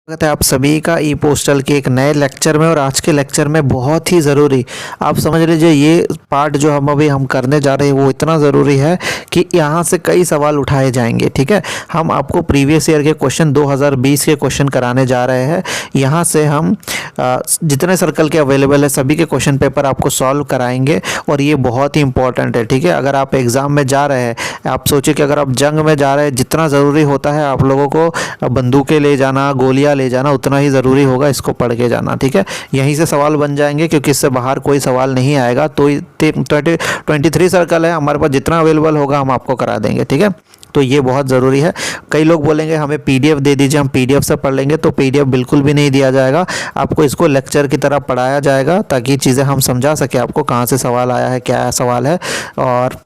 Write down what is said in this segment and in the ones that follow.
स्वागत है आप सभी का ई पोस्टल के एक नए लेक्चर में। और आज के लेक्चर में बहुत ही ज़रूरी, आप समझ लीजिए ये पार्ट जो हम करने जा रहे हैं वो इतना ज़रूरी है कि यहाँ से कई सवाल उठाए जाएंगे। ठीक है, हम आपको प्रीवियस ईयर के क्वेश्चन 2020 के क्वेश्चन कराने जा रहे हैं। यहाँ से हम जितने सर्कल के अवेलेबल है सभी के क्वेश्चन पेपर आपको सॉल्व कराएंगे और ये बहुत ही इंपॉर्टेंट है। ठीक है, अगर आप एग्ज़ाम में जा रहे हैं, आप सोचिए कि अगर आप जंग में जा रहे हैं, जितना ज़रूरी होता है आप लोगों को बंदूकें ले जाना, गोलियां ले जाना, उतना ही ज़रूरी होगा इसको पढ़ के जाना। ठीक है, यहीं से सवाल बन जाएंगे क्योंकि इससे बाहर कोई सवाल नहीं आएगा। तो 23 सर्कल है हमारे पास, जितना अवेलेबल होगा हम आपको करा देंगे। ठीक है, तो ये बहुत ज़रूरी है। कई लोग बोलेंगे हमें पीडीएफ दे दीजिए, हम पीडीएफ से पढ़ लेंगे, तो पीडीएफ बिल्कुल भी नहीं दिया जाएगा। आपको इसको लेक्चर की तरह पढ़ाया जाएगा ताकि चीज़ें हम समझा सके आपको, कहाँ से सवाल आया है, क्या सवाल है और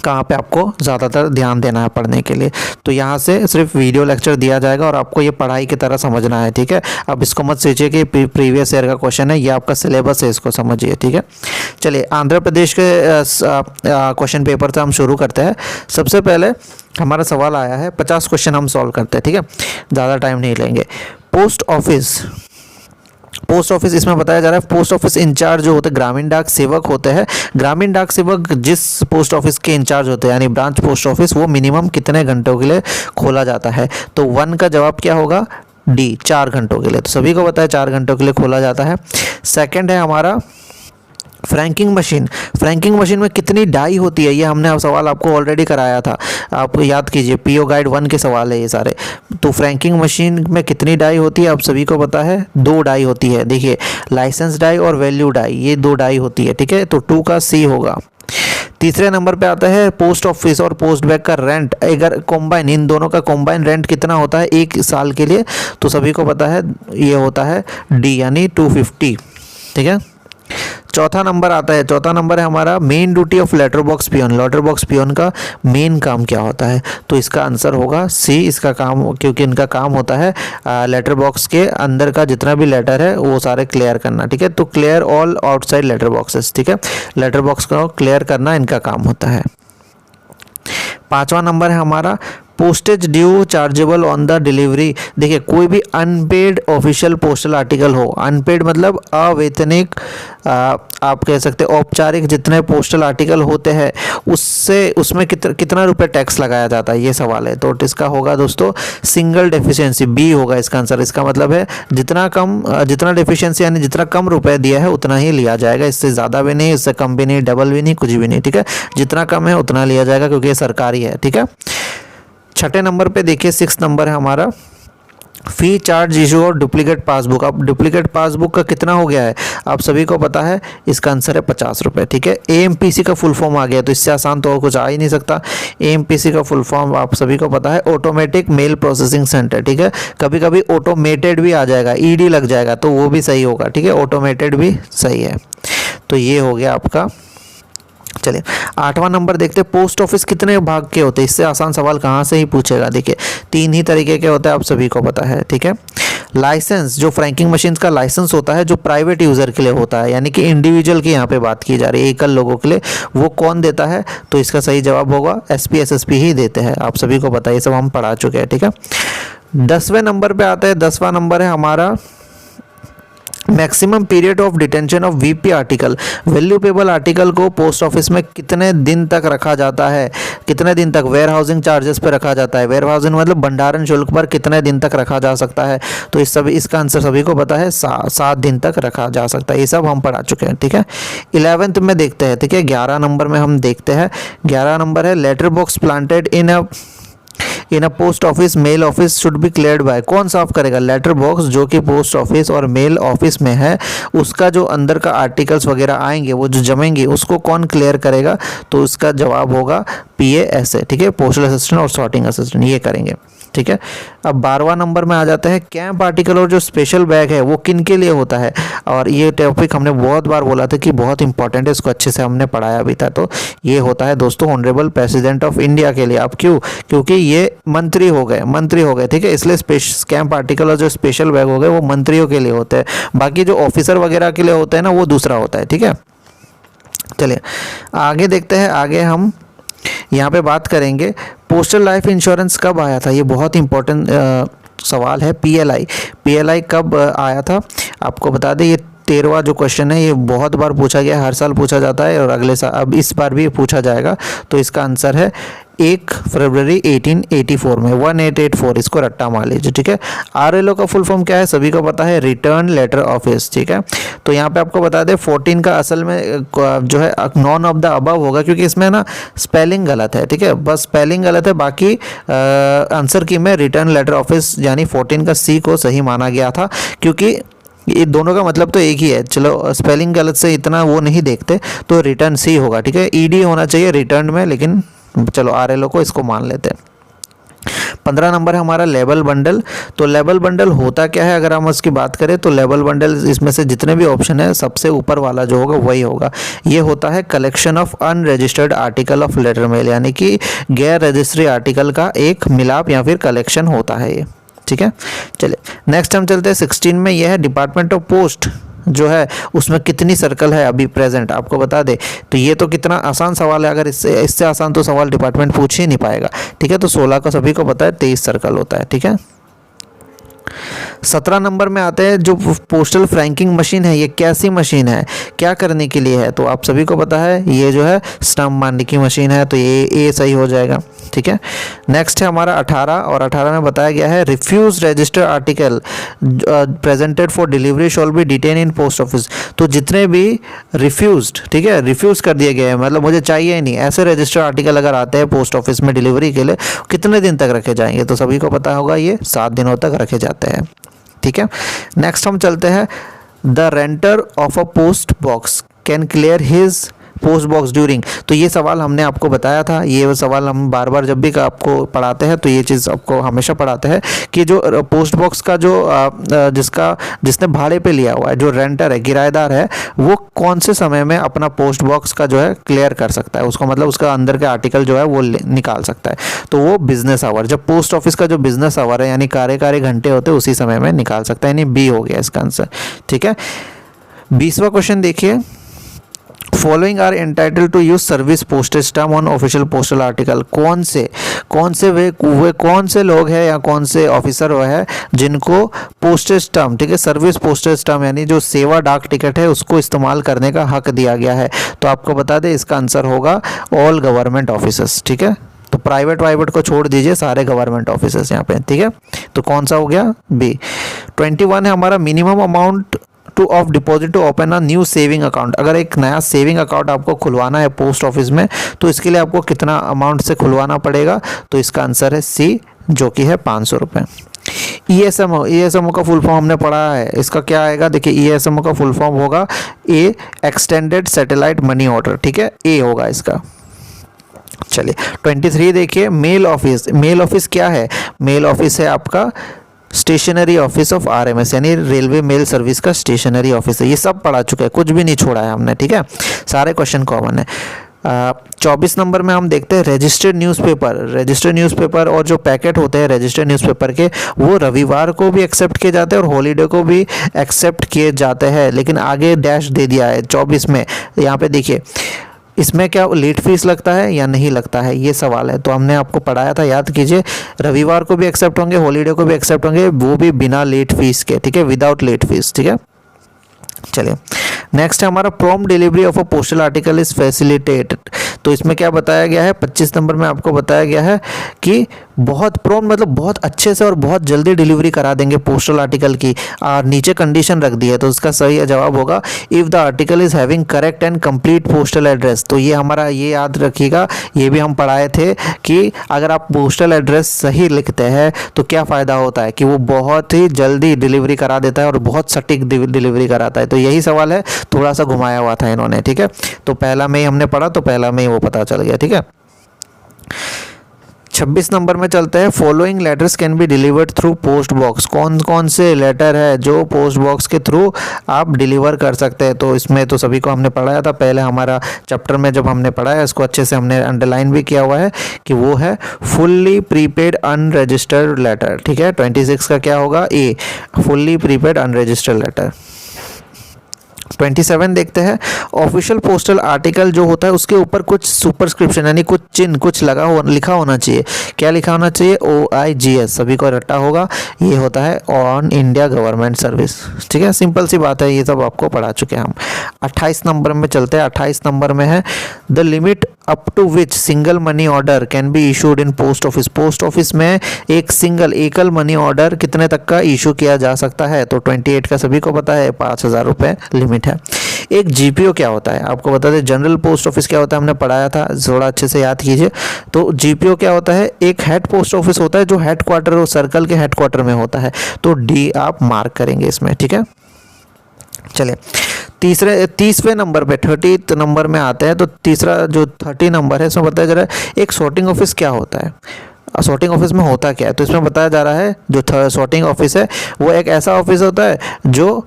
कहाँ पे आपको ज़्यादातर ध्यान देना है पढ़ने के लिए। तो यहाँ से सिर्फ वीडियो लेक्चर दिया जाएगा और आपको ये पढ़ाई की तरह समझना है। ठीक है, अब इसको मत सोचिए कि प्रीवियस ईयर का क्वेश्चन है, ये आपका सिलेबस है, इसको समझिए। ठीक है, चलिए आंध्र प्रदेश के क्वेश्चन पेपर से हम शुरू करते हैं। सबसे पहले हमारा सवाल आया है, 50 क्वेश्चन हम सॉल्व करते हैं। ठीक है, ज़्यादा टाइम नहीं लेंगे। पोस्ट ऑफिस इसमें बताया जा रहा है, पोस्ट ऑफिस इंचार्ज जो होते हैं ग्रामीण डाक सेवक होते हैं। ग्रामीण डाक सेवक जिस पोस्ट ऑफिस के इंचार्ज होते हैं यानी ब्रांच पोस्ट ऑफिस, वो मिनिमम कितने घंटों के लिए खोला जाता है? तो 1 का जवाब क्या होगा? डी, 4 घंटों के लिए। तो सभी को पता है 4 घंटों के लिए खोला जाता है। सेकंड है हमारा फ्रैंकिंग मशीन। फ्रैंकिंग मशीन में कितनी डाई होती है, ये हमने सवाल आपको ऑलरेडी कराया था, आप याद कीजिए, पीओ गाइड 1 के सवाल है ये सारे। तो फ्रैंकिंग मशीन में कितनी डाई होती है आप सभी को पता है? 2 डाई होती है। देखिए, लाइसेंस डाई और वैल्यू डाई, ये 2 डाई होती है। ठीक है, तो 2 का सी होगा। तीसरे नंबर पे आता है पोस्ट ऑफिस और पोस्ट बैग का रेंट, अगर कॉम्बाइन, इन दोनों का कॉम्बाइन रेंट कितना होता है 1 साल के लिए? तो सभी को पता है ये होता है डी यानी 250। ठीक है, चौथा नंबर आता है, चौथा नंबर है हमारा main duty of letter box peon. Letter box peon का मेन काम क्या होता है? तो इसका आंसर होगा सी, इसका काम, क्योंकि इनका काम होता है लेटर बॉक्स के अंदर का जितना भी लेटर है वो सारे क्लियर करना। ठीक है, तो clear all outside letter boxes. ठीक है, लेटर बॉक्स को क्लियर करना इनका काम होता है। 5वां नंबर है हमारा postage due chargeable on the delivery. देखिए, कोई भी अनपेड ऑफिशियल पोस्टल आर्टिकल हो, अनपेड मतलब अवेतनिक, आप कह सकते हैं औपचारिक, जितने पोस्टल आर्टिकल होते हैं उसमें कितना रुपए टैक्स लगाया जाता है, ये सवाल है। तो इसका होगा दोस्तों सिंगल डेफिशिएंसी, बी होगा इसका आंसर। इसका मतलब है जितना डेफिशिएंसी यानी जितना कम रुपए दिया है उतना ही लिया जाएगा, इससे ज़्यादा भी नहीं, इससे कम भी नहीं, डबल भी नहीं, कुछ भी नहीं। ठीक है, जितना कम है उतना लिया जाएगा क्योंकि ये सरकारी है। ठीक है, 6ठे नंबर पे देखिए, 6 नंबर है हमारा फी चार्ज इशू और डुप्लीकेट पासबुक। अब डुप्लीकेट पासबुक का कितना हो गया है आप सभी को पता है? इसका आंसर है 50 रुपये। ठीक है, एएमपीसी का फुल फॉर्म आ गया, तो इससे आसान तो और कुछ आ ही नहीं सकता। एएमपीसी का फुल फॉर्म आप सभी को पता है, ऑटोमेटिक मेल प्रोसेसिंग सेंटर। ठीक है, कभी कभी ऑटोमेटेड भी आ जाएगा, ईडी लग जाएगा तो वो भी सही होगा। ठीक है, ऑटोमेटेड भी सही है। तो ये हो गया आपका। चलिए 8वां नंबर देखते हैं, पोस्ट ऑफिस कितने भाग के होते हैं? इससे आसान सवाल कहाँ से ही पूछेगा। देखिए, 3 ही तरीके के होते हैं, आप सभी को पता है। ठीक है, लाइसेंस, जो फ्रैंकिंग मशीन का लाइसेंस होता है जो प्राइवेट यूज़र के लिए होता है, यानी कि इंडिविजुअल की यहाँ पे बात की जा रही है, एकल लोगों के लिए, वो कौन देता है? तो इसका सही जवाब होगा एसपी एसएसपी ही देते हैं, आप सभी को पता है, ये सब हम पढ़ा चुके हैं। ठीक है, 10वें नंबर पे आता है, 10वां नंबर है हमारा maximum period of detention of VP article. Valuable article को पोस्ट ऑफिस में कितने दिन तक रखा जाता है? कितने दिन तक? वेयर हाउसिंग चार्जेस पर रखा जाता है। वेयर हाउसिंग मतलब भंडारण शुल्क पर कितने दिन तक रखा जा सकता है? तो इसका आंसर सभी को पता है, 7 दिन तक रखा जा सकता है। ये सब हम पढ़ा चुके हैं। ठीक है, 11th में देखते हैं। ठीक है, 11 नंबर में हम देखते हैं, 11 नंबर है letter box planted in a post office mail office should be cleared by. कौन साफ करेगा? लेटर बॉक्स जो कि पोस्ट ऑफिस और मेल ऑफिस में है, उसका जो अंदर का आर्टिकल्स वगैरह आएंगे, वो जो जमेंगे, उसको कौन क्लियर करेगा? तो उसका जवाब होगा PASA। ठीक है, पोस्टल असिस्टेंट और सॉर्टिंग असिस्टेंट, ये करेंगे। ठीक है, अब 12वां नंबर में आ जाते हैं, कैंप आर्टिकल और जो स्पेशल बैग है वो किन के लिए होता है? और ये टॉपिक हमने बहुत बार बोला था कि बहुत इंपॉर्टेंट है, इसको अच्छे से हमने पढ़ाया भी था। तो ये होता है दोस्तों ऑनरेबल प्रेसिडेंट ऑफ इंडिया के लिए। अब क्यों? क्योंकि ये मंत्री हो गए। ठीक है, इसलिए कैंप आर्टिकल और जो स्पेशल बैग हो गए वो मंत्रियों के लिए होते हैं, बाकी जो ऑफिसर वगैरह के लिए होते हैं ना वो दूसरा होता है। ठीक है, चलिए आगे देखते हैं। आगे हम यहाँ पे बात करेंगे पोस्टल लाइफ इंश्योरेंस कब आया था। ये बहुत इंपॉर्टेंट सवाल है पीएलआई। पीएलआई कब आया था आपको बता दें, ये 13वां जो क्वेश्चन है, ये बहुत बार पूछा गया, हर साल पूछा जाता है और अगले साल अब इस बार भी पूछा जाएगा। तो इसका आंसर है 1 फरवरी 1884 में, 1884, इसको रट्टा मार लीजिए, ठीक है। आरएलओ का फुल फॉर्म क्या है सभी को पता है, रिटर्न लेटर ऑफिस, ठीक है। तो यहाँ पे आपको बता दें 14 का असल में जो है नॉन ऑफ द अबव होगा, क्योंकि इसमें ना स्पेलिंग गलत है, ठीक है, बस स्पेलिंग गलत है, बाकी आंसर की में रिटर्न लेटर ऑफिस यानी 14 का सी को सही माना गया था, क्योंकि ये दोनों का मतलब तो एक ही है। चलो स्पेलिंग गलत से इतना वो नहीं देखते, तो रिटर्न सी होगा, ठीक है। ईडी होना चाहिए रिटर्न में, लेकिन चलो आरएलओ को इसको मान लेते हैं। 15 नंबर है हमारा लेबल बंडल। तो लेबल बंडल होता क्या है, अगर हम उसकी बात करें तो लेबल बंडल इसमें से जितने भी ऑप्शन है सबसे ऊपर वाला जो होगा वही होगा। ये होता है collection of unregistered article of letter mail, यानी कि गैर रजिस्ट्री आर्टिकल का एक मिलाप या फिर कलेक्शन होता है ये, ठीक है। चलिए नेक्स्ट हम चलते हैं 16 में, यह है डिपार्टमेंट ऑफ पोस्ट जो है उसमें कितनी सर्कल है अभी प्रेजेंट आपको बता दे। तो ये तो कितना आसान सवाल है, अगर इससे आसान तो सवाल डिपार्टमेंट पूछ ही नहीं पाएगा, ठीक है। तो 16 का सभी को पता है 23 सर्कल होता है, ठीक है। 17 नंबर में आते हैं जो पोस्टल फ्रैंकिंग मशीन है, ये कैसी मशीन है, क्या करने के लिए है, तो आप सभी को पता है ये जो है स्टम्प मारने की मशीन है, तो ये सही हो जाएगा, ठीक है। नेक्स्ट है हमारा 18, और 18 में बताया गया है refuse register article presented for delivery shall be detain in post office. तो जितने भी रिफ्यूज्ड, ठीक है, रिफ्यूज कर दिए गए हैं, मतलब मुझे चाहिए ही नहीं, ऐसे रजिस्टर आर्टिकल अगर आते हैं पोस्ट ऑफिस में डिलीवरी के लिए, कितने दिन तक रखे जाएंगे, तो सभी को पता होगा ये 7 दिनों तक रखे जाते हैं, ठीक है। नेक्स्ट हम चलते हैं the रेंटर of a post box can clear his post box during. तो ये सवाल हमने आपको बताया था, ये सवाल हम बार बार जब भी आपको पढ़ाते हैं तो ये चीज़ आपको हमेशा पढ़ाते हैं कि जो पोस्ट बॉक्स का जो जिसने भाड़े पे लिया हुआ है, जो रेंटर है, किराएदार है, वो कौन से समय में अपना पोस्ट बॉक्स का जो है क्लियर कर सकता है, उसको मतलब उसका अंदर के आर्टिकल जो है वो निकाल सकता है। तो वो बिजनेस आवर, जब पोस्ट ऑफिस का जो बिजनेस आवर है यानी कार्यकारी घंटे होते हैं उसी समय में निकाल सकता है, यानी बी हो गया इसका आंसर, ठीक है। 20वां क्वेश्चन देखिए, following are entitle to use service postage stamp on official postal article. कौन से वे कौन से लोग हैं या कौन से ऑफिसर वो है जिनको पोस्टेज स्टैम्प, ठीक है, सर्विस पोस्टेज स्टैम्प यानी जो सेवा डाक टिकट है उसको इस्तेमाल करने का हक दिया गया है। तो आपको बता दें इसका आंसर होगा ऑल गवर्नमेंट ऑफिसर्स, ठीक है। तो प्राइवेट को छोड़ दीजिए, सारे गवर्नमेंट ऑफिसर्स यहाँ पे, ठीक है। तो कौन सा हो गया, बी। 21 है हमारा minimum amount of deposit to open a new saving account. अगर एक नया सेविंग अकाउंट आपको खुलवाना है पोस्ट ऑफिस में तो इसके लिए आपको कितना अमाउंट से खुलवाना पड़ेगा, तो इसका आंसर है सी, जो कि है 500 रुपये। ईएसएमओ का फुल फॉर्म हमने पढ़ा है, इसका क्या आएगा, देखिए ईएसएमओ का फुल फॉर्म होगा ए एक्सटेंडेड सैटेलाइट मनी ऑर्डर, ठीक है, ए होगा इसका। चलिए 23 देखिए, मेल ऑफिस क्या है, मेल ऑफिस है आपका स्टेशनरी ऑफिस ऑफ आरएमएस, यानी रेलवे मेल सर्विस का स्टेशनरी ऑफिस है। ये सब पढ़ा चुका है, कुछ भी नहीं छोड़ा है हमने, ठीक है, सारे क्वेश्चन कॉमन है। 24 नंबर में हम देखते हैं रजिस्टर्ड न्यूज़पेपर और जो पैकेट होते हैं रजिस्टर्ड न्यूज़पेपर के, वो रविवार को भी एक्सेप्ट किए जाते हैं और हॉलीडे को भी एक्सेप्ट किए जाते हैं, लेकिन आगे डैश दे दिया है 24 में। यहाँ पे देखिए इसमें क्या लेट फीस लगता है या नहीं लगता है, ये सवाल है। तो हमने आपको पढ़ाया था, याद कीजिए, रविवार को भी एक्सेप्ट होंगे, हॉलीडे को भी एक्सेप्ट होंगे, वो भी बिना लेट फीस के, ठीक है, विदाउट लेट फीस, ठीक है। चलिए नेक्स्ट है हमारा prompt delivery of a postal article is facilitated. तो इसमें क्या बताया गया है, 25 नंबर में आपको बताया गया है कि बहुत प्रॉम्प्ट मतलब बहुत अच्छे से और बहुत जल्दी डिलीवरी करा देंगे पोस्टल आर्टिकल की, और नीचे कंडीशन रख दी है। तो उसका सही जवाब होगा if the article is having correct and complete postal address. तो ये हमारा, ये याद रखिएगा, ये भी हम पढ़ाए थे कि अगर आप पोस्टल एड्रेस सही लिखते हैं तो क्या फ़ायदा होता है कि वो बहुत ही जल्दी डिलीवरी करा देता है और बहुत सटीक डिलीवरी कराता है। तो यही सवाल है, थोड़ा सा घुमाया हुआ था इन्होंने, ठीक है। तो पहला में ही हमने पढ़ा, तो पहला में ही वो पता चल गया, ठीक है। 26 नंबर में चलते हैं, following letters can be delivered through post box. कौन कौन से लेटर है जो पोस्ट बॉक्स के थ्रू आप डिलीवर कर सकते हैं। तो इसमें तो सभी को हमने पढ़ाया था पहले, हमारा चैप्टर में जब हमने पढ़ाया, इसको अच्छे से हमने अंडरलाइन भी किया हुआ है कि वो है फुल्ली प्रीपेड अनरजिस्टर्ड लेटर, ठीक है। 26 का क्या होगा, ए, फुल्ली प्रीपेड अनरजिस्टर्ड लेटर। 27 देखते हैं। ऑफिशियल पोस्टल आर्टिकल जो होता है उसके ऊपर कुछ सुपरस्क्रिप्शन यानी कुछ चिन्ह कुछ लिखा होना चाहिए। क्या लिखा होना चाहिए? OIGS, सभी को रट्टा होगा, ये होता है ऑन इंडिया गवर्नमेंट सर्विस। ठीक है, सिंपल सी बात है, ये सब आपको पढ़ा चुके हैं हम। 28 नंबर में चलते हैं। 28 नंबर में है the limit up to which single money order can be issued in post office. Post office में एक एकल मनी ऑर्डर कितने तक का इशू किया जा सकता है? तो 28 का सभी को पता है, 5,000 रुपये लिमिट है। एक GPO क्या होता है आपको बता दें, जनरल पोस्ट ऑफिस क्या होता है, हमने पढ़ाया था, थोड़ा अच्छे से याद कीजिए। तो GPO क्या होता है? एक हेड पोस्ट ऑफिस होता है जो हेड क्वार्टर और सर्कल के हेड क्वार्टर में होता है। तो D आप मार्क करेंगे इसमें। ठीक है, चलिए 30वें नंबर पे 30th नंबर में आते हैं। तो तीसरा जो 30 नंबर है इसमें बताया जा रहा है एक सॉर्टिंग ऑफिस क्या होता है। सॉर्टिंग ऑफिस में होता क्या है? तो इसमें बताया जा रहा है जो सॉर्टिंग ऑफिस है वो एक ऐसा ऑफिस होता है जो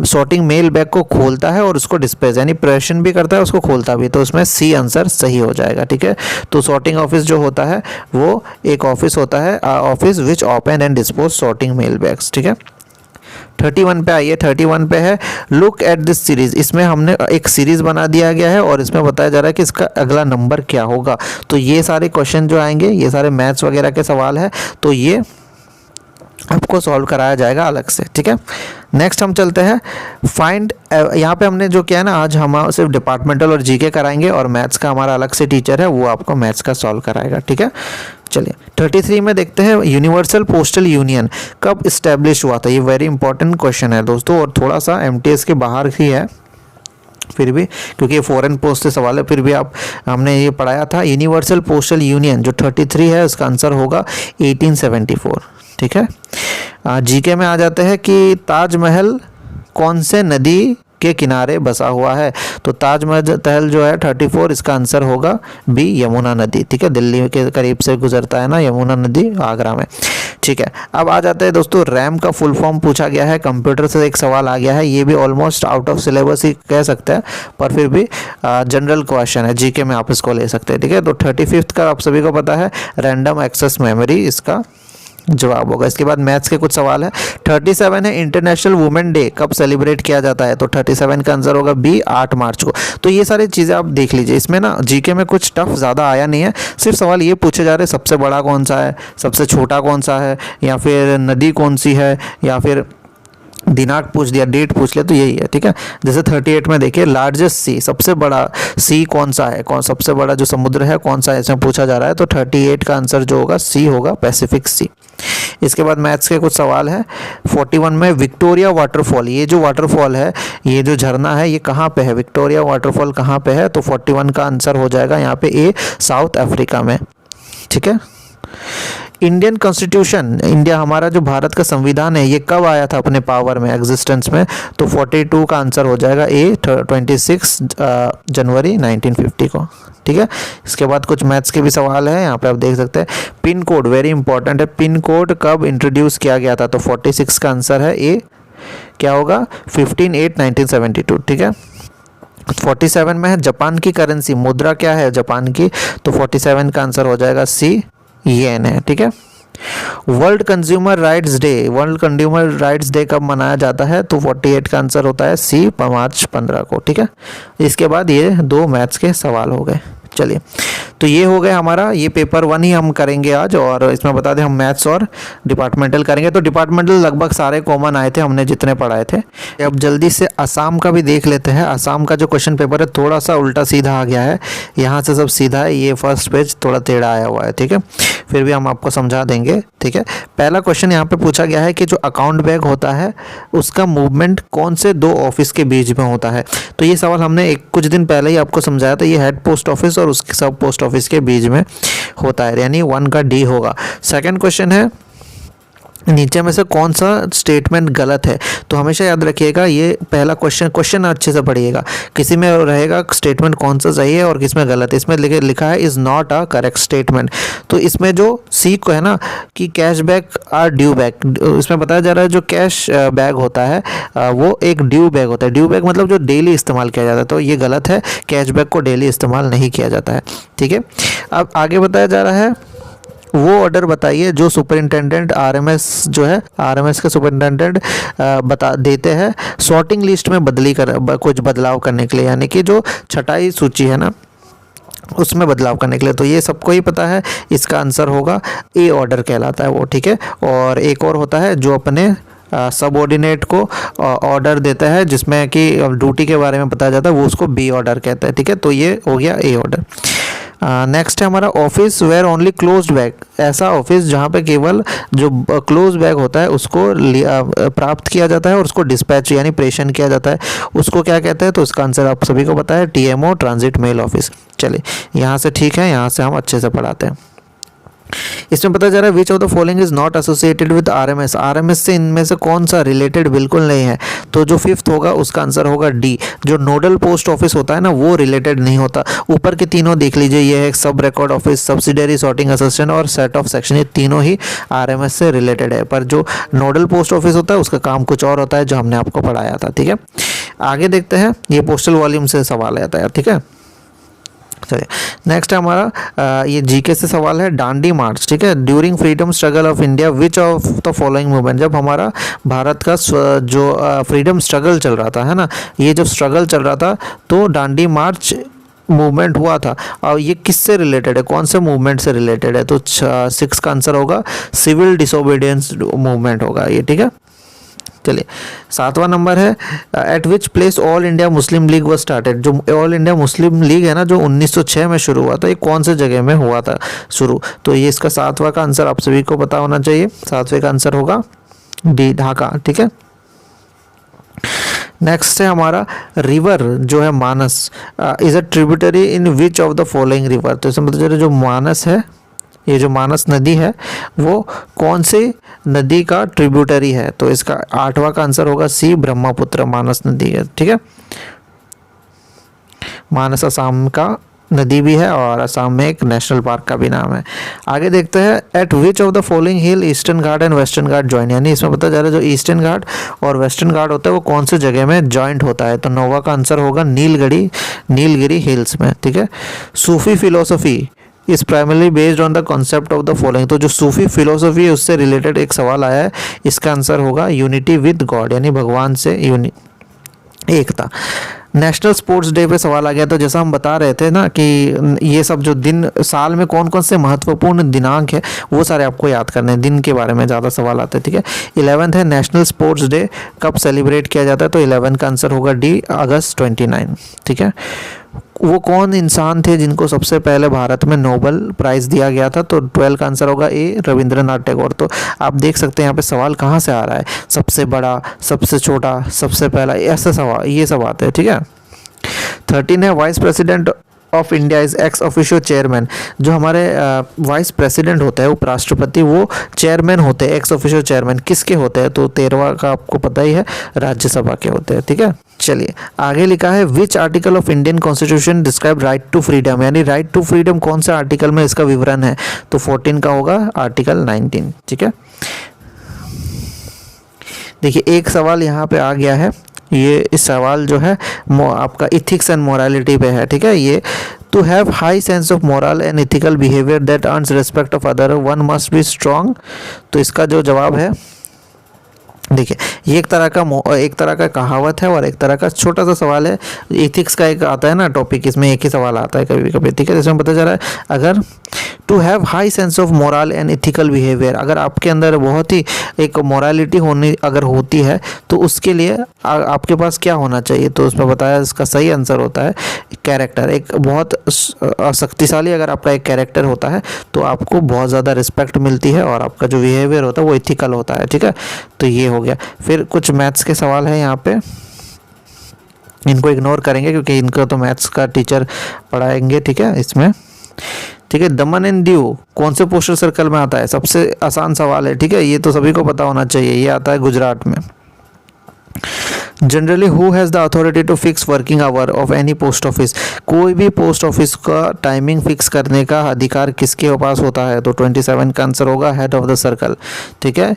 सॉर्टिंग मेल बैग को खोलता है और उसको डिस्पैच यानी प्रेशन भी करता है, उसको खोलता भी। तो उसमें C आंसर सही हो जाएगा। ठीक है, तो सॉर्टिंग ऑफिस जो होता है वो एक ऑफिस होता है, office which open and dispose sorting mail bags. ठीक है, 31 पे आइए। 31 पे है लुक एट दिस सीरीज। इसमें हमने एक सीरीज बना दिया गया है और इसमें बताया जा रहा है कि इसका अगला नंबर क्या होगा। तो ये सारे क्वेश्चन जो आएंगे ये सारे मैथ्स वगैरह के सवाल है, तो ये आपको सॉल्व कराया जाएगा अलग से। ठीक है, नेक्स्ट हम चलते हैं फाइंड। यहाँ पे हमने जो किया है ना, आज हम सिर्फ डिपार्टमेंटल और GK कराएंगे और मैथ्स का हमारा अलग से टीचर है, वो आपको मैथ्स का सॉल्व कराएगा। ठीक है, चलिए 33 में देखते हैं यूनिवर्सल पोस्टल यूनियन कब इस्टेब्लिश हुआ था। ये वेरी इंपॉर्टेंट क्वेश्चन है दोस्तों, और थोड़ा सा MTS के बाहर ही है फिर भी, क्योंकि ये फॉरेन पोस्ट से सवाल है, फिर भी हमने ये पढ़ाया था। यूनिवर्सल पोस्टल यूनियन जो 33 है उसका आंसर होगा 1874। ठीक है, GK में आ जाते हैं कि ताजमहल कौन से नदी के किनारे बसा हुआ है। तो ताजमहल जो है 34, इसका आंसर होगा B यमुना नदी। ठीक है, दिल्ली के करीब से गुजरता है ना यमुना नदी, आगरा में। ठीक है, अब आ जाते हैं दोस्तों रैम का फुल फॉर्म पूछा गया है, कंप्यूटर से एक सवाल आ गया है। ये भी ऑलमोस्ट आउट ऑफ सिलेबस ही कह सकते हैं, पर फिर भी जनरल क्वेश्चन है, GK में आप इसको ले सकते हैं। ठीक है, तो 35 का आप सभी को पता है रैंडम एक्सेस मेमोरी इसका जवाब होगा। इसके बाद मैथ्स के कुछ सवाल है। 37 है इंटरनेशनल वुमेन डे कब सेलिब्रेट किया जाता है। तो 37 का आंसर होगा B 8 मार्च को। तो ये सारी चीज़ें आप देख लीजिए। इसमें ना GK में कुछ टफ ज़्यादा आया नहीं है, सिर्फ सवाल ये पूछे जा रहे हैं सबसे बड़ा कौन सा है, सबसे छोटा कौन सा है, या फिर नदी कौन सी है, या फिर दिनांक पूछ दिया, डेट पूछ लिया, तो यही है। ठीक है, जैसे 38 में देखिए लार्जेस्ट सी, सबसे बड़ा सी कौन सा है, सबसे बड़ा जो समुद्र है कौन सा है, इसमें पूछा जा रहा है। तो 38 का आंसर जो होगा C होगा, पैसिफिक सी। इसके बाद मैथ्स के कुछ सवाल है। 41 में विक्टोरिया वाटरफॉल, ये जो वाटरफॉल है, ये जो झरना है, ये कहाँ पे है, विक्टोरिया वाटरफॉल कहाँ पे है। तो 41 का आंसर हो जाएगा यहाँ पे A साउथ अफ्रीका में। ठीक है, इंडियन कॉन्स्टिट्यूशन, इंडिया हमारा जो भारत का संविधान है, ये कब आया था अपने पावर में, एग्जिस्टेंस में। तो 42 का आंसर हो जाएगा A 26 जनवरी 1950 को। ठीक है, इसके बाद कुछ मैथ्स के भी सवाल है, यहाँ पे आप देख सकते हैं। पिन कोड वेरी इंपॉर्टेंट है, पिन कोड कब इंट्रोड्यूस किया गया था। तो 46 का आंसर है A, क्या होगा 15/8/1972। ठीक है, 47 में है जापान की करेंसी, मुद्रा क्या है जापान की। तो 47 का आंसर हो जाएगा C येन है। ठीक है, world consumer rights day, world consumer rights day कब मनाया जाता है। तो 48 का आंसर होता है C मार्च 15 को। ठीक है, इसके बाद ये दो मैथ्स के सवाल हो गए। चलिए, तो ये हो गया हमारा, ये पेपर 1 ही हम करेंगे आज, और इसमें बता दें हम मैथ्स और डिपार्टमेंटल करेंगे। तो डिपार्टमेंटल लगभग सारे कॉमन आए थे, हमने जितने पढ़ाए थे। अब जल्दी से असम का भी देख लेते हैं। असम का जो क्वेश्चन पेपर है थोड़ा सा उल्टा सीधा आ गया है, यहाँ से सब सीधा है, ये फर्स्ट पेज थोड़ा टेढ़ा आया हुआ है। ठीक है, फिर भी हम आपको समझा देंगे। ठीक है, पहला क्वेश्चन यहाँ पे पूछा गया है कि जो अकाउंट बैग होता है उसका मूवमेंट कौन से दो ऑफिस के बीच में होता है। तो ये सवाल हमने कुछ दिन पहले ही आपको समझाया था। ये हेड पोस्ट ऑफिस और उसके सब पोस्ट ऑफिस के बीच में होता है, यानी 1 का D होगा। सेकंड क्वेश्चन है नीचे में से कौन सा स्टेटमेंट गलत है। तो हमेशा याद रखिएगा, ये पहला क्वेश्चन अच्छे से पढ़िएगा। किसी में रहेगा स्टेटमेंट कौन सा सही है और किस में गलत है। इसमें लिखा है is not a correct statement. तो इसमें जो C को है ना कि cash back are due back, इसमें बताया जा रहा है जो कैश बैग होता है वो एक ड्यू बैग होता है। ड्यू बैग मतलब जो डेली इस्तेमाल किया जाता है, तो ये गलत है, कैश बैक को डेली इस्तेमाल नहीं किया जाता है। ठीक है, अब आगे बताया जा रहा है वो ऑर्डर बताइए जो सुपरिंटेंडेंट आरएमएस जो है, आरएमएस के सुपरिंटेंडेंट बता देते हैं सॉर्टिंग लिस्ट में कुछ बदलाव करने के लिए, यानी कि जो छटाई सूची है ना उसमें बदलाव करने के लिए। तो ये सबको ही पता है, इसका आंसर होगा ए ऑर्डर कहलाता है वो, ठीक है। और एक और होता है जो अपने सबऑर्डिनेट को ऑर्डर देता है जिसमें कि ड्यूटी के बारे में बताया जाता है, वो उसको बी ऑर्डर कहते हैं, ठीक है। तो ये हो गया ए ऑर्डर। नेक्स्ट है हमारा office where only closed bag, ऐसा ऑफिस जहाँ पे केवल जो क्लोज बैग होता है उसको प्राप्त किया जाता है और उसको डिस्पैच यानी प्रेषण किया जाता है, उसको क्या कहते हैं? तो इसका आंसर आप सभी को पता है, टीएमओ, ट्रांजिट मेल ऑफिस। चलिए यहाँ से ठीक है, यहाँ से हम अच्छे से पढ़ाते हैं। इसमें पता जा रहा है विच of the following is not associated with RMS, RMS से इनमें से कौन सा रिलेटेड बिल्कुल नहीं है। तो जो फिफ्थ होगा उसका आंसर होगा डी, जो नोडल पोस्ट ऑफिस होता है ना वो रिलेटेड नहीं होता। ऊपर के तीनों देख लीजिए, ये है सब record office, subsidiary sorting assistant और सेट ऑफ सेक्शन, ये तीनों ही आरएमएस से रिलेटेड है। पर जो नोडल पोस्ट ऑफिस होता है उसका काम कुछ और होता है जो हमने आपको पढ़ाया था, ठीक है। आगे देखते हैं, ये पोस्टल वॉल्यूम से सवाल आता है, ठीक है। चलिए नेक्स्ट है हमारा ये जीके से सवाल है, डांडी मार्च, ठीक है। During freedom struggle of India which of the following movement, जब हमारा भारत का जो फ्रीडम स्ट्रगल चल रहा था, है ना, ये जब स्ट्रगल चल रहा था तो डांडी मार्च मूवमेंट हुआ था। और ये किससे रिलेटेड है, कौन से मूवमेंट से रिलेटेड है? तो 6 का आंसर होगा सिविल डिसोबीडियंस मूवमेंट होगा ये, ठीक है। चलिए 7वां नंबर है, eight which place all India Muslim league was started, जो ऑल इंडिया मुस्लिम लीग है ना जो 1906 में शुरू हुआ था, ये कौन से जगह में हुआ था शुरू? तो ये इसका 7वां का आंसर आप सभी को पता होना चाहिए, 7वें का आंसर होगा डी, ढाका, ठीक है। नेक्स्ट है हमारा रिवर जो है Manas, is a tributary in which of the following river, तो इसमें मतलब जो मानस है, ये जो मानस नदी है वो कौन सी नदी का ट्रिब्यूटरी है? तो इसका 8वां का आंसर होगा सी, ब्रह्मपुत्र मानस नदी है, ठीक है। मानस असम का नदी भी है और असम में एक नेशनल पार्क का भी नाम है। आगे देखते हैं, eight which of the following hill eastern Ghat and western Ghat join, यानी इसमें पता जा रहा है जो ईस्टर्न घाट और वेस्टर्न घाट होता है वो कौन से जगह में ज्वाइंट होता है? तो 9वां का आंसर होगा नीलगिरी हिल्स में, ठीक है। Sufi philosophy is primarily based on the concept of the following, तो जो सूफी फिलोसफी है उससे रिलेटेड एक सवाल आया है, इसका आंसर होगा यूनिटी विद गॉड, यानी भगवान से एकता। नेशनल स्पोर्ट्स डे पे सवाल आ गया, तो जैसा हम बता रहे थे ना कि ये सब जो दिन साल में कौन कौन से महत्वपूर्ण दिनांक है वो सारे आपको याद करने हैं, दिन के बारे में ज़्यादा सवाल आते हैं, ठीक है। 11th है नेशनल स्पोर्ट्स डे, कब सेलिब्रेट किया जाता है? तो 11 का आंसर होगा डी, अगस्त 29, ठीक है। वो कौन इंसान थे जिनको सबसे पहले भारत में नोबेल प्राइज दिया गया था? तो 12 का आंसर होगा ए, रविंद्रनाथ टैगोर। तो आप देख सकते हैं यहाँ पे सवाल कहाँ से आ रहा है, सबसे बड़ा, सबसे छोटा, सबसे पहला, ऐसे सवाल ये सब आते हैं, ठीक है। 13 है vice president of India is ex officio chairman, जो हमारे वाइस प्रेसिडेंट होता है उपराष्ट्रपति, वो चेयरमैन होते हैं, एक्स ऑफिशियो चेयरमैन किसके होते हैं? तो 13वां का आपको पता ही है, राज्यसभा के होते हैं, ठीक है। चलिए आगे लिखा है, which article of Indian constitution describe right to freedom, यानी राइट टू फ्रीडम कौन सा आर्टिकल में इसका विवरण है? तो 14 का होगा आर्टिकल 19, ठीक है। देखिए एक सवाल यहाँ पे आ गया है, ये इस सवाल जो है आपका इथिक्स एंड मोरालिटी पे है, ठीक है। ये to have high sense of moral and ethical behaviour that earns respect of other one must be strong, तो इसका जो जवाब है, देखिए ये एक तरह का कहावत है और एक तरह का छोटा सा सवाल है। एथिक्स का एक आता है ना टॉपिक, इसमें एक ही सवाल आता है कभी कभी, ठीक है। इसमें पता चला है, अगर to have high sense of moral and ethical behaviour, अगर आपके अंदर बहुत ही एक मोरालिटी होनी अगर होती है तो उसके लिए आपके पास क्या होना चाहिए? तो उसमें बताया इसका सही आंसर होता है कैरेक्टर। एक बहुत शक्तिशाली अगर आपका एक कैरेक्टर होता है तो आपको बहुत ज़्यादा रिस्पेक्ट मिलती है और आपका जो बिहेवियर होता है वो इथिकल होता है, ठीक है। तो ये हो गया। फिर कुछ मैथ्स के सवाल है यहाँ पे, इनको इग्नोर करेंगे क्योंकि इनको तो मैथ्स का टीचर पढ़ाएंगे, ठीक है। इसमें ठीक है, दमन एंड दीव कौन से पोस्टल सर्कल में आता है? सबसे आसान सवाल है, ठीक है, ये तो सभी को पता होना चाहिए, ये आता है गुजरात में। Generally who has the authority to fix working hour of any post office, कोई भी पोस्ट ऑफिस का टाइमिंग फिक्स करने का अधिकार किसके पास होता है? तो 27 का आंसर होगा हेड ऑफ द सर्कल, ठीक है।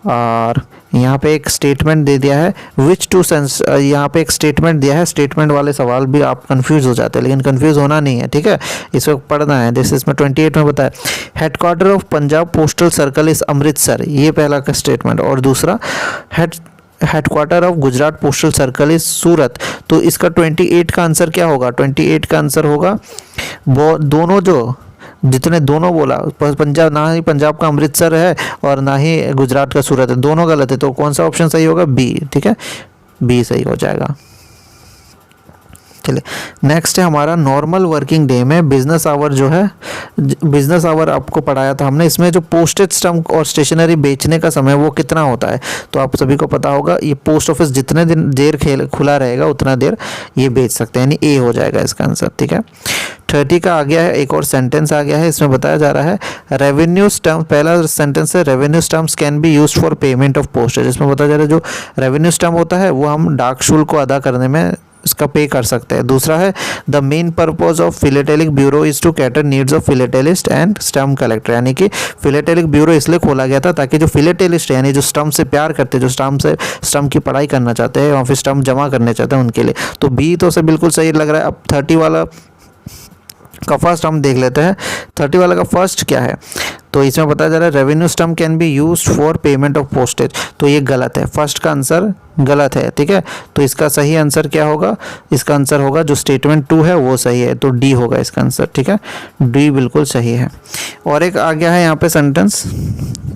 और यहाँ पे एक स्टेटमेंट दे दिया है विच टू सेंस, यहाँ पे एक स्टेटमेंट दिया है, स्टेटमेंट वाले सवाल भी आप कंफ्यूज हो जाते हैं, लेकिन कंफ्यूज होना नहीं है, ठीक है, इसको पढ़ना है। जैसे इसमें 28 में बताया headquarter of Punjab postal circle is Amritsar, ये पहला का स्टेटमेंट, और दूसरा headquarter of Gujarat postal circle is Surat. तो इसका 28 का आंसर क्या होगा? 28 का आंसर होगा वो दोनों जो जितने दोनों बोला, पंजाब ना ही पंजाब का अमृतसर है और ना ही गुजरात का सूरत है, दोनों गलत है। तो कौन सा ऑप्शन सही होगा? बी, ठीक है, बी सही हो जाएगा। चलिए नेक्स्ट है हमारा नॉर्मल वर्किंग डे में बिजनेस आवर जो है, बिजनेस आवर आपको पढ़ाया था हमने, इसमें जो पोस्टेज स्टैम्प और स्टेशनरी बेचने का समय वो कितना होता है? तो आप सभी को पता होगा, ये पोस्ट ऑफिस जितने दिन देर खुला रहेगा उतना देर ये बेच सकते हैं, यानी ए हो जाएगा इसका आंसर, ठीक है। 30 का आ गया है, एक और सेंटेंस आ गया है, इसमें बताया जा रहा है रेवेन्यू स्टैम्प, पहला सेंटेंस है revenue stamps can be used for payment of postage. इसमें बताया जा रहा है जो रेवेन्यू स्टैम्प होता है वो हम डाक शुल्क को अदा करने में इसका पे कर सकते हैं। दूसरा है the main purpose of philatelic bureau is to cater needs of philatelist and stamp collector, यानी कि फिलेटेलिक ब्यूरो इसलिए खोला गया था ताकि जो फिलेटेलिस्ट यानी जो स्टैम्प से प्यार करते हैं, जो स्टैम्प की पढ़ाई करना चाहते हैं और फिर स्टैम्प जमा करने चाहते हैं उनके लिए। तो बी तो से बिल्कुल सही लग रहा है। अब 30 वाला का फर्स्ट हम देख लेते हैं। 30 वाला का फर्स्ट क्या है? तो इसमें बताया जा रहा है revenue stamp can be used for payment of postage, तो ये गलत है, फर्स्ट का आंसर गलत है, ठीक है। तो इसका सही आंसर क्या होगा? इसका आंसर होगा जो स्टेटमेंट 2 है वो सही है, तो डी होगा इसका आंसर, ठीक है, डी बिल्कुल सही है। और एक आ गया है यहाँ पे सेंटेंस,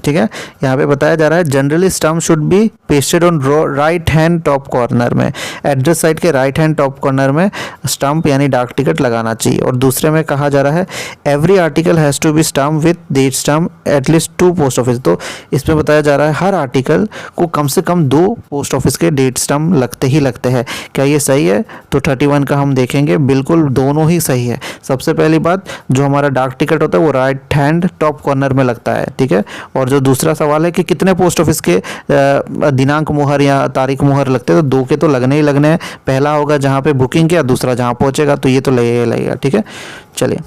ठीक है, यहाँ पे बताया जा रहा है generally stamp should be pasted on right hand top corner में, एड्रेस साइड के राइट हैंड टॉप कॉर्नर में स्टैम्प यानी डाक टिकट लगाना चाहिए। और दूसरे में कहा जा रहा है every article has to be stamp with date stamp at least 2 post office, तो इसमें बताया जा रहा है हर आर्टिकल को कम से कम 2 पोस्ट ऑफिस के डेट स्टैम्प लगते ही लगते हैं। क्या ये सही है? तो 31 का हम देखेंगे, बिल्कुल दोनों ही सही है। सबसे पहली बात, जो हमारा डाक टिकट होता है वो राइट हैंड टॉप कॉर्नर में लगता है, ठीक है। और जो दूसरा सवाल है कि कितने पोस्ट ऑफिस के दिनांक मुहर या तारीख मुहर लगते हैं, तो 2 के तो लगने ही लगने हैं। पहला होगा जहाँ पे बुकिंग किया, दूसरा जहाँ पहुँचेगा, तो ये तो लगेगा, ठीक है। चलिए,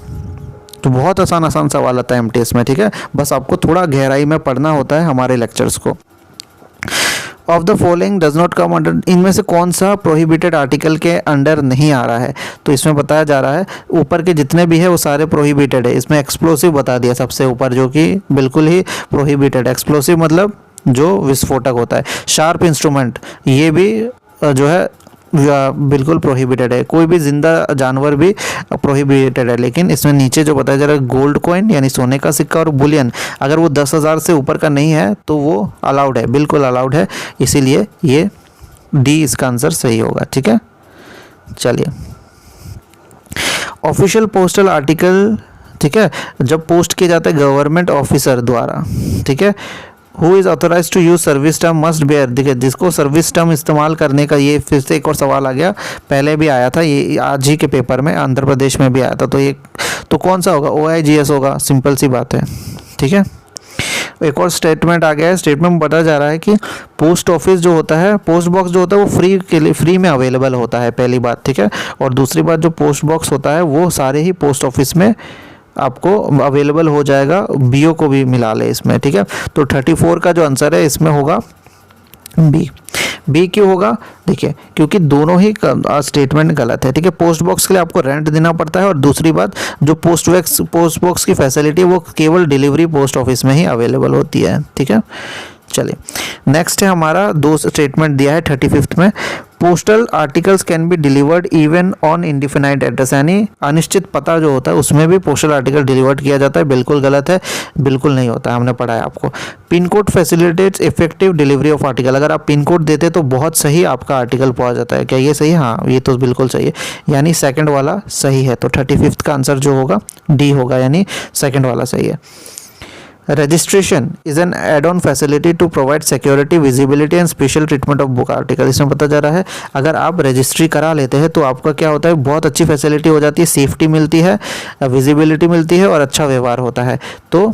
तो बहुत आसान सवाल आता है एमटीएस में, ठीक है, बस आपको थोड़ा गहराई में पढ़ना होता है हमारे लेक्चर्स को। Of the following does not come under, इनमें से कौन सा प्रोहिबिटेड आर्टिकल के अंडर नहीं आ रहा है? तो इसमें बताया जा रहा है ऊपर के जितने भी है वो सारे प्रोहिबिटेड है। इसमें एक्सप्लोसिव बता दिया सबसे ऊपर, जो कि बिल्कुल ही प्रोहिबिटेड। एक्सप्लोसिव मतलब जो विस्फोटक होता है। शार्प इंस्ट्रूमेंट, ये भी जो है बिल्कुल प्रोहिबिटेड है। कोई भी जिंदा जानवर भी प्रोहिबिटेड है। लेकिन इसमें नीचे जो बताया जा रहा है गोल्ड कॉइन यानी सोने का सिक्का और बुलियन, अगर वो 10,000 से ऊपर का नहीं है तो वो अलाउड है, बिल्कुल अलाउड है। इसीलिए ये डी इसका आंसर सही होगा, ठीक है। चलिए, ऑफिशियल पोस्टल आर्टिकल, ठीक है, जब पोस्ट किए जाते हैं गवर्नमेंट ऑफिसर द्वारा, ठीक है, who is authorise to use service term must bear, देखिए जिसको सर्विस टर्म इस्तेमाल करने का, ये फिर से एक और सवाल आ गया, पहले भी आया था, ये आज ही के पेपर में आंध्र प्रदेश में भी आया था। तो ये तो कौन सा होगा? OIGS होगा, सिंपल सी बात है, ठीक है। एक और स्टेटमेंट आ गया है, स्टेटमेंट में बताया जा रहा है कि पोस्ट ऑफिस जो होता है, पोस्ट बॉक्स जो होता है वो फ्री में अवेलेबल होता है, पहली बात, ठीक है। और दूसरी बात, जो पोस्ट बॉक्स होता है वो सारे ही पोस्ट ऑफिस में आपको अवेलेबल हो जाएगा, BO को भी मिला ले इसमें, ठीक है। तो 34 का जो आंसर है इसमें होगा बी क्यों होगा? देखिए, क्योंकि दोनों ही स्टेटमेंट गलत है, ठीक है। पोस्ट बॉक्स के लिए आपको रेंट देना पड़ता है, और दूसरी बात जो पोस्ट बॉक्स की फैसिलिटी है वो केवल डिलीवरी पोस्ट ऑफिस में ही अवेलेबल होती है, ठीक है। चलिए, नेक्स्ट है हमारा 2 स्टेटमेंट दिया है 35 में, postal articles can be delivered even on indefinite address, यानी अनिश्चित पता जो होता है उसमें भी पोस्टल आर्टिकल डिलीवर्ड किया जाता है, बिल्कुल गलत है, बिल्कुल नहीं होता है, हमने पढ़ा है आपको। Pin code facilitates effective delivery of article, अगर आप पिन कोड देते तो बहुत सही आपका आर्टिकल पहुंच जाता है। क्या ये सही है? हाँ, ये तो बिल्कुल सही है, यानी सेकंड वाला सही है। तो 35 का आंसर जो होगा डी होगा, यानी सेकंड वाला सही है। Registration is an add on facility to provide security, visibility and special treatment of book article. इसमें पता जा रहा है अगर आप रजिस्ट्री करा लेते हैं तो आपका क्या होता है, बहुत अच्छी फैसिलिटी हो जाती है, सेफ्टी मिलती है, विजिबिलिटी मिलती है और अच्छा व्यवहार होता है। तो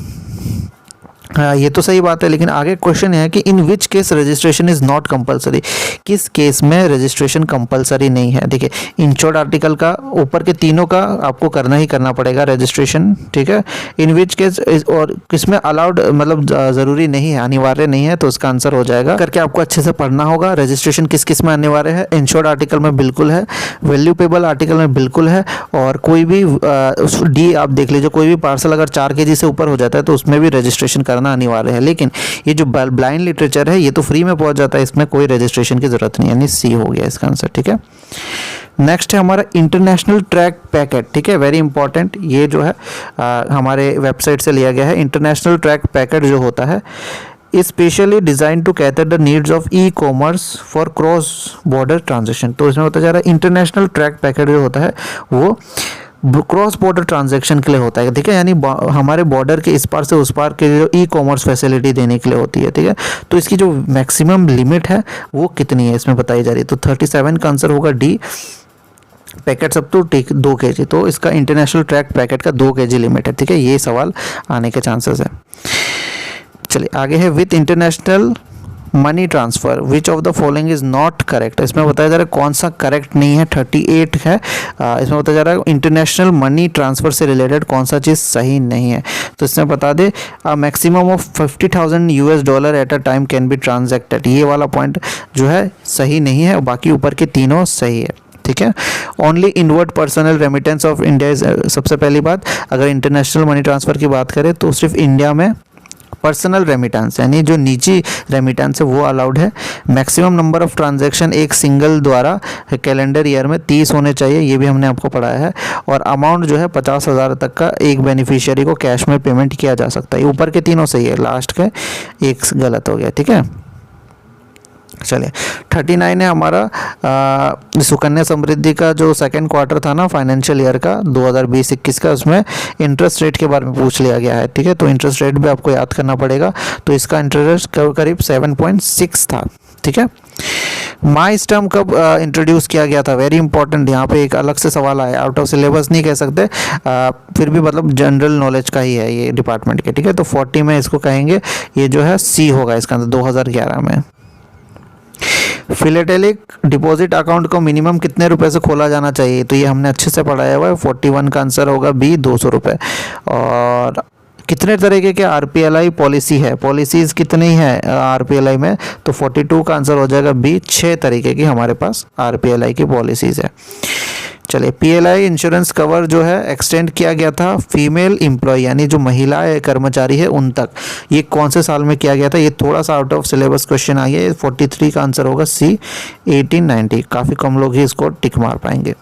हाँ, ये तो सही बात है, लेकिन आगे क्वेश्चन है कि in which case registration is not compulsory, किस केस में रजिस्ट्रेशन कंपलसरी नहीं है। देखिए इंश्योर्ड आर्टिकल का ऊपर के तीनों का आपको करना ही करना पड़ेगा रजिस्ट्रेशन, ठीक है। इन विच केस और किसमें अलाउड मतलब ज़रूरी नहीं है, अनिवार्य नहीं है, तो उसका आंसर हो जाएगा करके आपको अच्छे से पढ़ना होगा। रजिस्ट्रेशन किस किस में अनिवार्य है, इंश्योर्ड आर्टिकल में बिल्कुल है, वैल्यूएबल आर्टिकल में बिल्कुल है, और कोई भी डी आप देख लीजिए, कोई भी पार्सल अगर 4 kg से ऊपर हो जाता है तो उसमें भी रजिस्ट्रेशन करना अनिवार्य है। लेकिन ये जो ब्लाइंड लिटरेचर है ये तो फ्री में पहुंच जाता है, इसमें कोई रजिस्ट्रेशन की जरूरत नहीं है, यानी सी हो गया इसका आंसर, ठीक है। नेक्स्ट है हमारा इंटरनेशनल ट्रैक पैकेट, ठीक है, वेरी इंपॉर्टेंट। ये जो है हमारे वेबसाइट से लिया गया है। इंटरनेशनल ट्रैक पैकेट जो होता है specially design to cater the needs of e commerce for cross border transaction. तो इसमें होता जा रहा है इंटरनेशनल ट्रैक पैकेट जो होता है वो क्रॉस बॉर्डर ट्रांजैक्शन के लिए होता है, ठीक है, यानी हमारे बॉर्डर के इस पार से उस पार के जो ई कॉमर्स फैसिलिटी देने के लिए होती है, ठीक है। तो इसकी जो मैक्सिमम लिमिट है वो कितनी है इसमें बताई जा रही है। तो 37 का आंसर होगा डी, पैकेट सब तो 2 kg, तो इसका इंटरनेशनल ट्रैक पैकेट का 2 kg लिमिट है, ठीक है। ये सवाल आने के चांसेस है। चलिए आगे है with international money transfer which of the following is not correct. इसमें बताया जा रहा है कौन सा करेक्ट नहीं है, 38 है। इसमें बताया जा रहा है इंटरनेशनल मनी ट्रांसफ़र से रिलेटेड कौन सा चीज़ सही नहीं है। तो इसमें बता दे maximum of $50,000 at a time can be transacted, ये वाला पॉइंट जो है सही नहीं है, बाकी ऊपर के तीनों सही है, ठीक है। Only inward personal remittance of India, सबसे पहली बात अगर इंटरनेशनल मनी ट्रांसफ़र की बात करें तो सिर्फ इंडिया में पर्सनल रेमिटेंस यानी जो निजी रेमिटेंस है वो अलाउड है। मैक्सिमम नंबर ऑफ ट्रांजैक्शन एक सिंगल द्वारा कैलेंडर ईयर में 30 होने चाहिए, ये भी हमने आपको पढ़ाया है। और अमाउंट जो है 50,000 तक का एक बेनिफिशियरी को कैश में पेमेंट किया जा सकता है। ऊपर के तीनों सही है, लास्ट का एक गलत हो गया, ठीक है। चलिए 39 है हमारा सुकन्या समृद्धि का जो सेकंड क्वार्टर था ना फाइनेंशियल ईयर का 2020-21 का, उसमें इंटरेस्ट रेट के बारे में पूछ लिया गया है, ठीक है। तो इंटरेस्ट रेट भी आपको याद करना पड़ेगा। तो इसका इंटरेस्ट करीब 7.6 था, ठीक है। माइस टर्म कब इंट्रोड्यूस किया गया था, वेरी इंपॉर्टेंट, यहाँ पे एक अलग से सवाल आया, आउट ऑफ सिलेबस नहीं कह सकते, फिर भी मतलब जनरल नॉलेज का ही है ये डिपार्टमेंट के, ठीक है। तो 40 में इसको कहेंगे, ये जो है सी होगा इसका आंसर 2011 में। फिलेटेलिक डिपॉजिट अकाउंट को मिनिमम कितने रुपए से खोला जाना चाहिए, तो ये हमने अच्छे से पढ़ाया हुआ है। 41 का आंसर होगा बी, 200 रुपये। और कितने तरीके के आरपीएलआई पॉलिसी है, पॉलिसीज़ कितनी है आरपीएलआई में, तो 42 का आंसर हो जाएगा बी, 6 तरीके की हमारे पास आरपीएलआई की पॉलिसीज़ है। चलिए पीएलआई इंश्योरेंस कवर जो है एक्सटेंड किया गया था फीमेल एम्प्लॉय यानी जो महिला कर्मचारी है उन तक, ये कौन से साल में किया गया था, ये थोड़ा सा आउट ऑफ सिलेबस क्वेश्चन आ गया। 43 का आंसर होगा सी, 1890। काफ़ी कम लोग ही इसको टिक मार पाएंगे।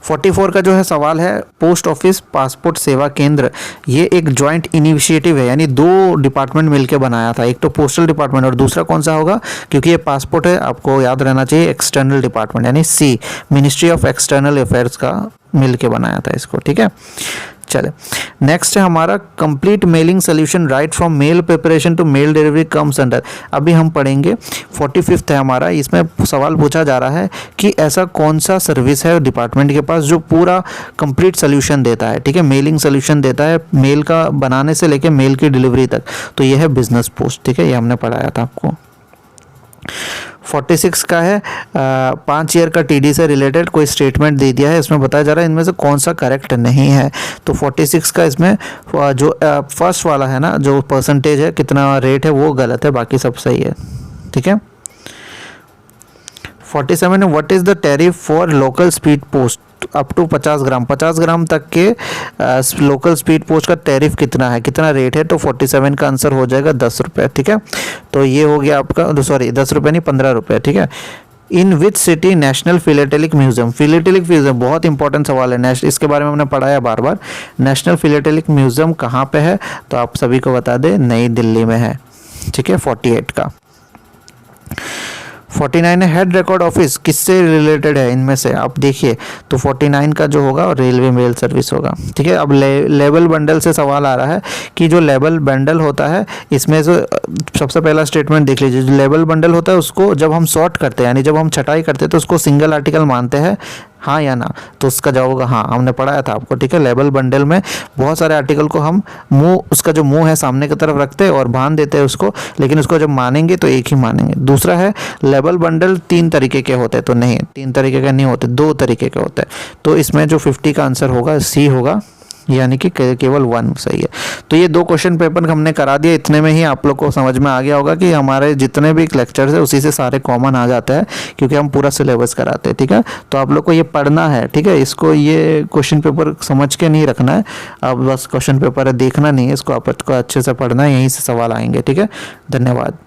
44 का जो है सवाल है पोस्ट ऑफिस पासपोर्ट सेवा केंद्र, ये एक जॉइंट इनिशिएटिव है, यानी 2 डिपार्टमेंट मिलकर बनाया था, एक तो पोस्टल डिपार्टमेंट और दूसरा कौन सा होगा, क्योंकि ये पासपोर्ट है आपको याद रहना चाहिए एक्सटर्नल डिपार्टमेंट यानी सी, मिनिस्ट्री ऑफ एक्सटर्नल अफेयर्स का मिलके बनाया था इसको, ठीक है। चले नेक्स्ट है हमारा complete mailing solution right from mail preparation to mail delivery comes under, अभी हम पढ़ेंगे। 45 है हमारा, इसमें सवाल पूछा जा रहा है कि ऐसा कौन सा सर्विस है डिपार्टमेंट के पास जो पूरा कंप्लीट सोल्यूशन देता है, ठीक है, मेलिंग सोल्यूशन देता है मेल का बनाने से लेके मेल की डिलीवरी तक, तो ये है बिजनेस पोस्ट, ठीक है, ये हमने पढ़ाया था आपको। 46 का है 5 ईयर का टीडी से रिलेटेड कोई स्टेटमेंट दे दिया है, इसमें बताया जा रहा है इनमें से कौन सा करेक्ट नहीं है। तो 46 का इसमें जो फर्स्ट वाला है ना, जो परसेंटेज है कितना रेट है वो गलत है, बाकी सब सही है, ठीक है। 47 है what is the tariff for local speed post up to 50 gram तक के लोकल स्पीड पोस्ट का टैरिफ कितना है, कितना रेट है, तो 47 का आंसर हो जाएगा 10 रुपये, ठीक है। तो ये हो गया आपका, सॉरी 10 रुपये नहीं 15 रुपये, ठीक है। In which city national philatelic museum, philatelic museum बहुत इंपॉर्टेंट सवाल है, इसके बारे में हमने पढ़ाया बार बार। नेशनल फिलेटेलिक म्यूजियम कहाँ पे है, तो आप सभी को बता दें नई दिल्ली में है, ठीक है। 48 का 49 है हेड रिकॉर्ड ऑफिस, किससे रिलेटेड है इनमें से आप देखिए, तो 49 का जो होगा रेलवे मेल सर्विस होगा, ठीक है। अब लेबल बंडल से सवाल आ रहा है कि जो लेबल बंडल होता है इसमें से सबसे पहला स्टेटमेंट देख लीजिए, जो लेबल बंडल होता है उसको जब हम सॉर्ट करते हैं यानी जब हम छटाई करते हैं तो उसको सिंगल आर्टिकल मानते हैं हाँ या ना? तो उसका जवाब होगा हाँ, हमने पढ़ाया था आपको, ठीक है। लेबल बंडल में बहुत सारे आर्टिकल को हम मुंह, उसका जो मुंह है सामने की तरफ रखते हैं और बांध देते हैं उसको, लेकिन उसको जब मानेंगे तो एक ही मानेंगे। दूसरा है लेबल बंडल 3 तरीके के होते हैं, तो नहीं, 3 तरीके के नहीं होते, 2 तरीके के होते हैं। तो इसमें जो 50 का आंसर होगा सी होगा, यानी कि केवल 1 सही है। तो ये 2 क्वेश्चन पेपर हमने करा दिया, इतने में ही आप लोग को समझ में आ गया होगा कि हमारे जितने भी लेक्चर्स है उसी से सारे कॉमन आ जाता है, क्योंकि हम पूरा सिलेबस कराते हैं, ठीक है। तो आप लोग को ये पढ़ना है, ठीक है, इसको ये क्वेश्चन पेपर समझ के नहीं रखना है, अब बस क्वेश्चन पेपर है देखना नहीं है इसको, आपको अच्छे से पढ़ना है, यहीं से सवाल आएंगे, ठीक है। धन्यवाद।